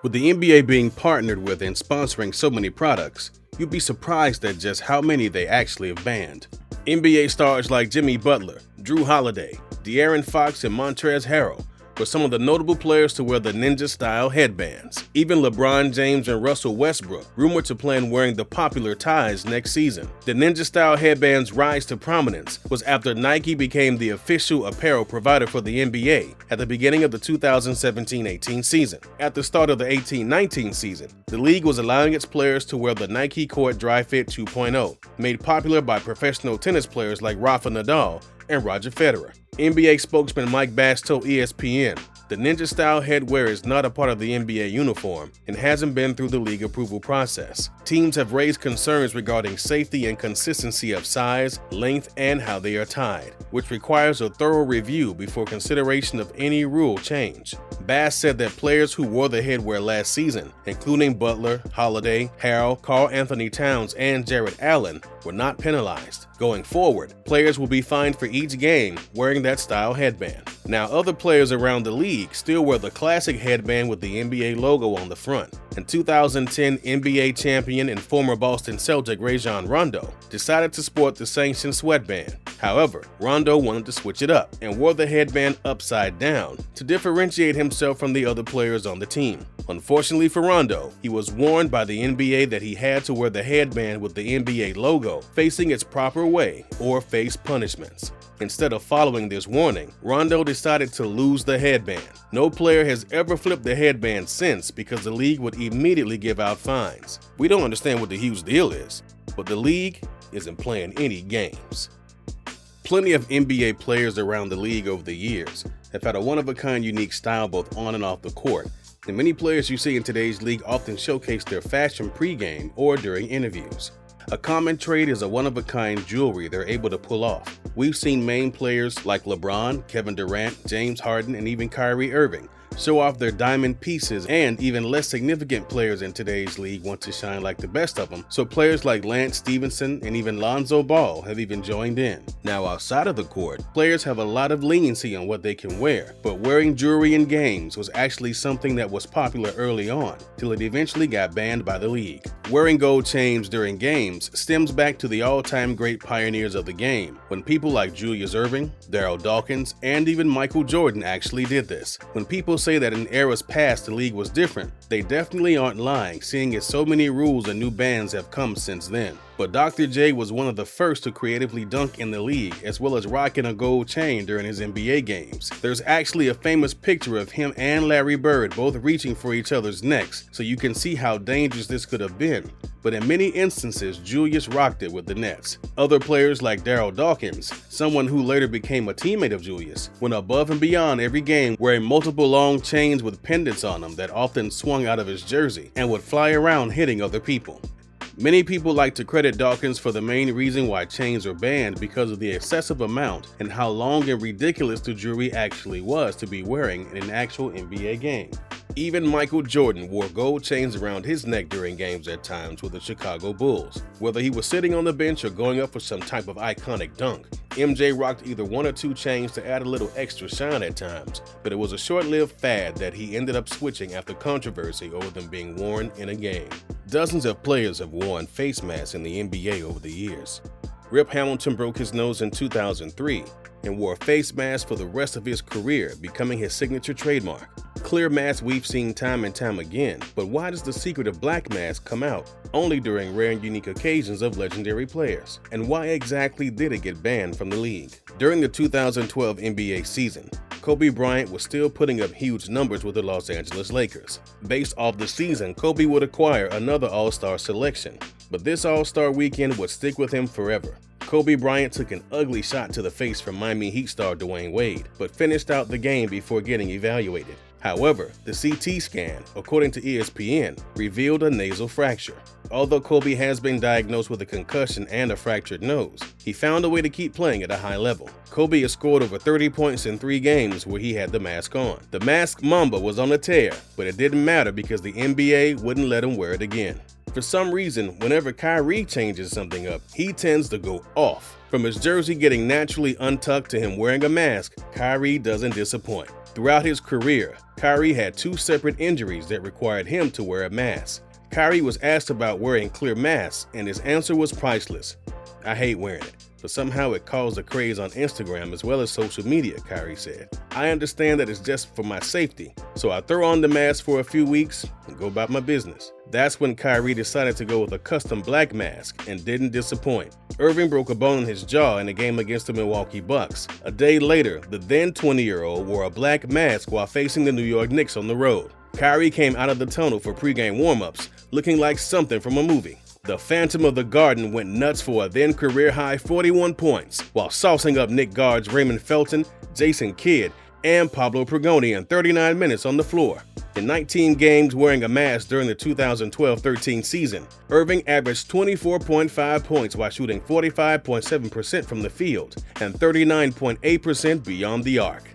With the NBA being partnered with and sponsoring so many products, you'd be surprised at just how many they actually have banned. NBA stars like Jimmy Butler, Drew Holiday, De'Aaron Fox, and Montrezl Harrell were some of the notable players to wear the ninja-style headbands. Even LeBron James and Russell Westbrook rumored to plan wearing the popular ties next season. The ninja-style headband's rise to prominence was after Nike became the official apparel provider for the NBA at the beginning of the 2017-18 season. At the start of the 18-19 season, the league was allowing its players to wear the Nike Court Dry Fit 2.0, made popular by professional tennis players like Rafa Nadal and Roger Federer. NBA spokesman Mike Bass told ESPN, "The ninja-style headwear is not a part of the NBA uniform and hasn't been through the league approval process. Teams have raised concerns regarding safety and consistency of size, length, and how they are tied, which requires a thorough review before consideration of any rule change." Bass said that players who wore the headwear last season, including Butler, Holiday, Harrell, Karl Anthony Towns, and Jarrett Allen, were not penalized. Going forward, players will be fined for each game wearing that style headband. Now, other players around the league still wear the classic headband with the NBA logo on the front. In 2010, NBA champion and former Boston Celtic Rajon Rondo decided to sport the sanctioned sweatband. However, Rondo wanted to switch it up and wore the headband upside down to differentiate himself from the other players on the team. Unfortunately for Rondo, he was warned by the NBA that he had to wear the headband with the NBA logo facing its proper way or face punishments. Instead of following this warning, Rondo decided to lose the headband. No player has ever flipped the headband since because the league would immediately give out fines. We don't understand what the huge deal is, but the league isn't playing any games. Plenty of NBA players around the league over the years have had a one-of-a-kind unique style both on and off the court, and many players you see in today's league often showcase their fashion pre-game or during interviews. A common trait is a one-of-a-kind jewelry they're able to pull off. We've seen main players like LeBron, Kevin Durant, James Harden, and even Kyrie Irving show off their diamond pieces, and even less significant players in today's league want to shine like the best of them, so players like Lance Stevenson and even Lonzo Ball have even joined in. Now, outside of the court, players have a lot of leniency on what they can wear, but wearing jewelry in games was actually something that was popular early on, till it eventually got banned by the league. Wearing gold chains during games stems back to the all-time great pioneers of the game, when people like Julius Erving, Darryl Dawkins, and even Michael Jordan actually did this. When people say that in eras past the league was different, they definitely aren't lying, seeing as so many rules and new bans have come since then. But Dr. J was one of the first to creatively dunk in the league, as well as rocking a gold chain during his NBA games. There's actually a famous picture of him and Larry Bird both reaching for each other's necks, so you can see how dangerous this could have been. But in many instances, Julius rocked it with the Nets. Other players like Darryl Dawkins, someone who later became a teammate of Julius, went above and beyond every game, wearing multiple long chains with pendants on them that often swung out of his jersey and would fly around hitting other people. Many people like to credit Dawkins for the main reason why chains are banned because of the excessive amount and how long and ridiculous the jewelry actually was to be wearing in an actual NBA game. Even Michael Jordan wore gold chains around his neck during games at times with the Chicago Bulls. Whether he was sitting on the bench or going up for some type of iconic dunk, MJ rocked either one or two chains to add a little extra shine at times, but it was a short-lived fad that he ended up switching after controversy over them being worn in a game. Dozens of players have worn face masks in the NBA over the years. Rip Hamilton broke his nose in 2003 and wore a face mask for the rest of his career, becoming his signature trademark. Clear masks we've seen time and time again, but why does the secret of black masks come out only during rare and unique occasions of legendary players? And why exactly did it get banned from the league? During the 2012 NBA season, Kobe Bryant was still putting up huge numbers with the Los Angeles Lakers. Based off the season, Kobe would acquire another All-Star selection, but this All-Star weekend would stick with him forever. Kobe Bryant took an ugly shot to the face from Miami Heat star Dwayne Wade, but finished out the game before getting evaluated. However, the CT scan, according to ESPN, revealed a nasal fracture. Although Kobe has been diagnosed with a concussion and a fractured nose, he found a way to keep playing at a high level. Kobe has scored over 30 points in 3 games where he had the mask on. The mask Mamba was on a tear, but it didn't matter because the NBA wouldn't let him wear it again. For some reason, whenever Kyrie changes something up, he tends to go off. From his jersey getting naturally untucked to him wearing a mask, Kyrie doesn't disappoint. Throughout his career, Kyrie had 2 separate injuries that required him to wear a mask. Kyrie was asked about wearing clear masks, and his answer was priceless. "I hate wearing it, but somehow it caused a craze on Instagram as well as social media," Kyrie said. "I understand that it's just for my safety, so I throw on the mask for a few weeks and go about my business." That's when Kyrie decided to go with a custom black mask and didn't disappoint. Irving broke a bone in his jaw in a game against the Milwaukee Bucks. A day later, the then 20-year-old wore a black mask while facing the New York Knicks on the road. Kyrie came out of the tunnel for pregame warm-ups, looking like something from a movie. The Phantom of the Garden went nuts for a then career-high 41 points, while saucing up Knick guards Raymond Felton, Jason Kidd, and Pablo Pregoni in 39 minutes on the floor. In 19 games wearing a mask during the 2012-13 season, Irving averaged 24.5 points while shooting 45.7% from the field and 39.8% beyond the arc.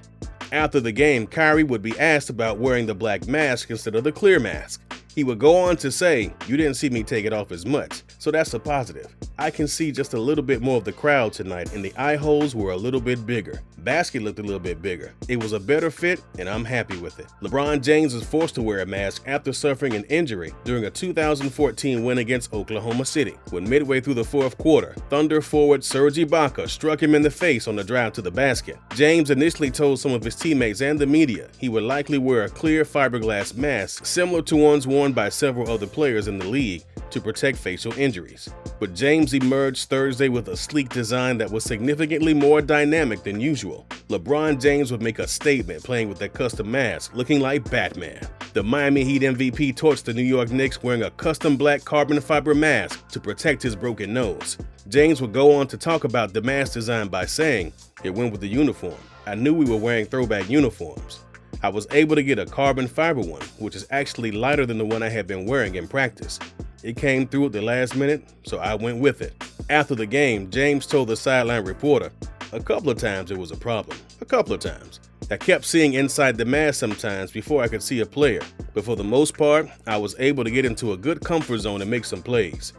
After the game, Kyrie would be asked about wearing the black mask instead of the clear mask. He would go on to say, "You didn't see me take it off as much, so that's a positive. I can see just a little bit more of the crowd tonight and the eye holes were a little bit bigger. Basket looked a little bit bigger. It was a better fit and I'm happy with it." LeBron James was forced to wear a mask after suffering an injury during a 2014 win against Oklahoma City. When midway through the 4th quarter, Thunder forward Serge Ibaka struck him in the face on the drive to the basket. James initially told some of his teammates and the media he would likely wear a clear fiberglass mask similar to ones worn by several other players in the league to protect facial injuries. But James emerged Thursday with a sleek design that was significantly more dynamic than usual. LeBron James would make a statement playing with that custom mask, looking like Batman. The Miami Heat MVP torched the New York Knicks wearing a custom black carbon fiber mask to protect his broken nose. James would go on to talk about the mask design by saying, "It went with the uniform. I knew we were wearing throwback uniforms. I was able to get a carbon fiber one, which is actually lighter than the one I had been wearing in practice. It came through at the last minute, so I went with it." After the game, James told the sideline reporter, "A couple of times it was a problem. A couple of times. I kept seeing inside the mask sometimes before I could see a player, but for the most part, I was able to get into a good comfort zone and make some plays.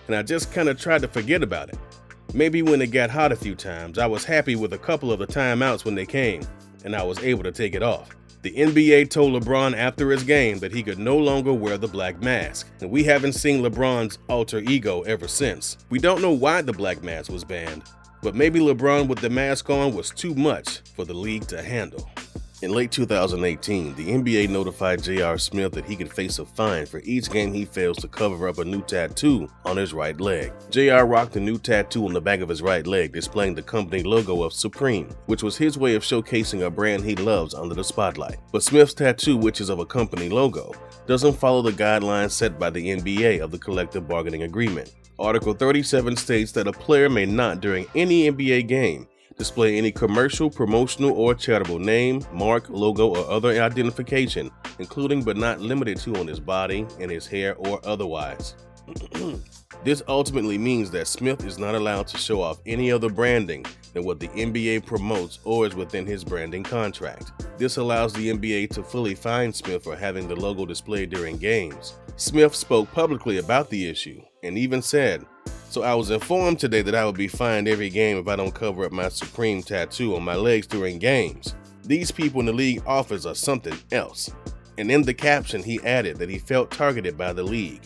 And I just kind of tried to forget about it. Maybe when it got hot a few times, I was happy with a couple of the timeouts when they came, and I was able to take it off." The NBA told LeBron after his game that he could no longer wear the black mask, and we haven't seen LeBron's alter ego ever since. We don't know why the black mask was banned, but maybe LeBron with the mask on was too much for the league to handle. In late 2018, the NBA notified J.R. Smith that he could face a fine for each game he fails to cover up a new tattoo on his right leg. J.R. rocked a new tattoo on the back of his right leg displaying the company logo of Supreme, which was his way of showcasing a brand he loves under the spotlight. But Smith's tattoo, which is of a company logo, doesn't follow the guidelines set by the NBA of the collective bargaining agreement. Article 37 states that a player may not, during any NBA game, display any commercial, promotional, or charitable name, mark, logo, or other identification, including but not limited to on his body, in his hair, or otherwise. This ultimately means that Smith is not allowed to show off any other branding than what the NBA promotes or is within his branding contract. This allows the NBA to fully fine Smith for having the logo displayed during games. Smith spoke publicly about the issue and even said, "So I was informed today that I would be fined every game if I don't cover up my Supreme tattoo on my legs during games. These people in the league office are something else." And in the caption, he added that he felt targeted by the league.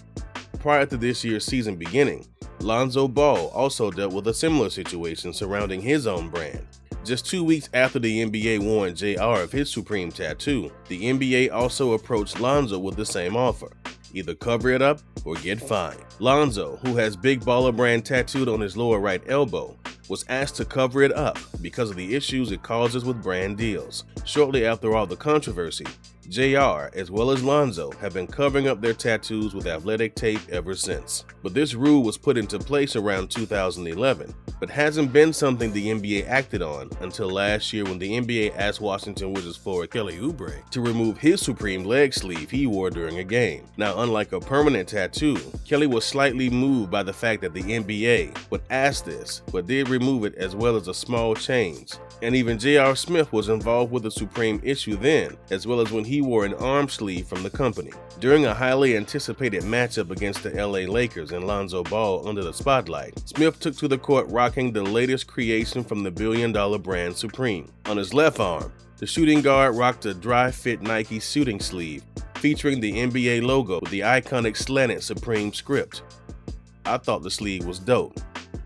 Prior to this year's season beginning, Lonzo Ball also dealt with a similar situation surrounding his own brand. Just 2 weeks after the NBA warned JR of his Supreme tattoo, the NBA also approached Lonzo with the same offer: either cover it up or get fined. Lonzo, who has Big Baller brand tattooed on his lower right elbow, was asked to cover it up because of the issues it causes with brand deals. Shortly after all the controversy, JR, as well as Lonzo, have been covering up their tattoos with athletic tape ever since. But this rule was put into place around 2011, but hasn't been something the NBA acted on until last year when the NBA asked Washington Wizards forward Kelly Oubre to remove his Supreme leg sleeve he wore during a game. Now, unlike a permanent tattoo, Kelly was slightly moved by the fact that the NBA would ask this, but did remove it as well as a small change. And even J.R. Smith was involved with the Supreme issue then, as well as when he he wore an arm sleeve from the company. During a highly anticipated matchup against the LA Lakers and Lonzo Ball under the spotlight, Smith took to the court rocking the latest creation from the billion-dollar brand Supreme. On his left arm, the shooting guard rocked a dry-fit Nike shooting sleeve featuring the NBA logo with the iconic slanted Supreme script. I thought the sleeve was dope.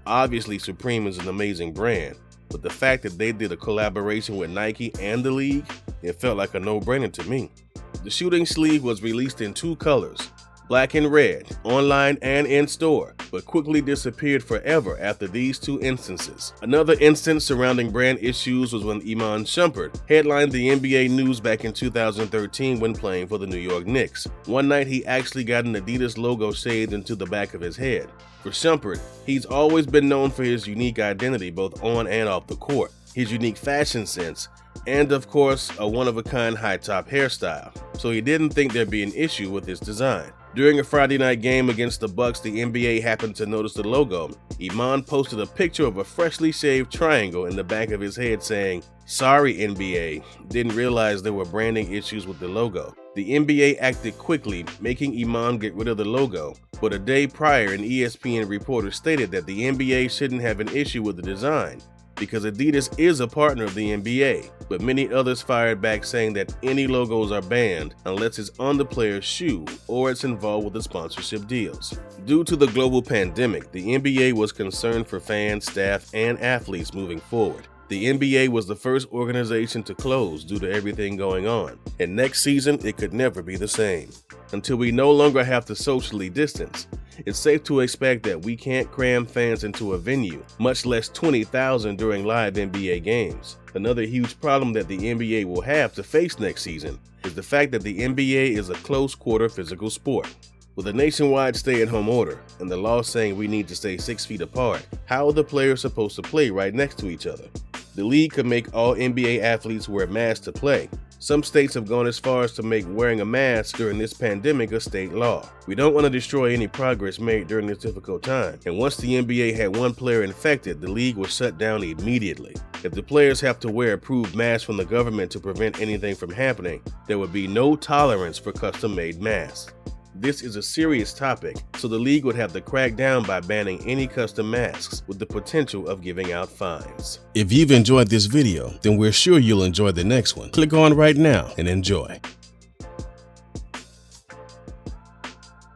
Obviously, Supreme is an amazing brand, but the fact that they did a collaboration with Nike and the league, it felt like a no-brainer to me. The shooting sleeve was released in 2 colors, black and red, online and in-store, but quickly disappeared forever after these 2 instances. Another instance surrounding brand issues was when Iman Shumpert headlined the NBA News back in 2013 when playing for the New York Knicks. One night he actually got an Adidas logo shaved into the back of his head. For Shumpert, he's always been known for his unique identity both on and off the court, his unique fashion sense, and of course, a one-of-a-kind high-top hairstyle, so he didn't think there'd be an issue with his design. During a Friday night game against the Bucks, the NBA happened to notice the logo. Iman posted a picture of a freshly shaved triangle in the back of his head saying, "Sorry NBA, didn't realize there were branding issues with the logo." The NBA acted quickly, making Iman get rid of the logo, but a day prior an ESPN reporter stated that the NBA shouldn't have an issue with the design because Adidas is a partner of the NBA, but many others fired back saying that any logos are banned unless it's on the player's shoe or it's involved with the sponsorship deals. Due to the global pandemic, the NBA was concerned for fans, staff, and athletes moving forward. The NBA was the first organization to close due to everything going on, and next season it could never be the same. Until we no longer have to socially distance, it's safe to expect that we can't cram fans into a venue, much less 20,000 during live NBA games. Another huge problem that the NBA will have to face next season is the fact that the NBA is a close-quarter physical sport. With a nationwide stay-at-home order and the law saying we need to stay 6 feet apart, how are the players supposed to play right next to each other? The league could make all NBA athletes wear masks to play. Some states have gone as far as to make wearing a mask during this pandemic a state law. We don't want to destroy any progress made during this difficult time, and once the NBA had one player infected, the league was shut down immediately. If the players have to wear approved masks from the government to prevent anything from happening, there would be no tolerance for custom-made masks. This is a serious topic, so the league would have to crack down by banning any custom masks with the potential of giving out fines. If you've enjoyed this video, then we're sure you'll enjoy the next one. Click on right now and enjoy.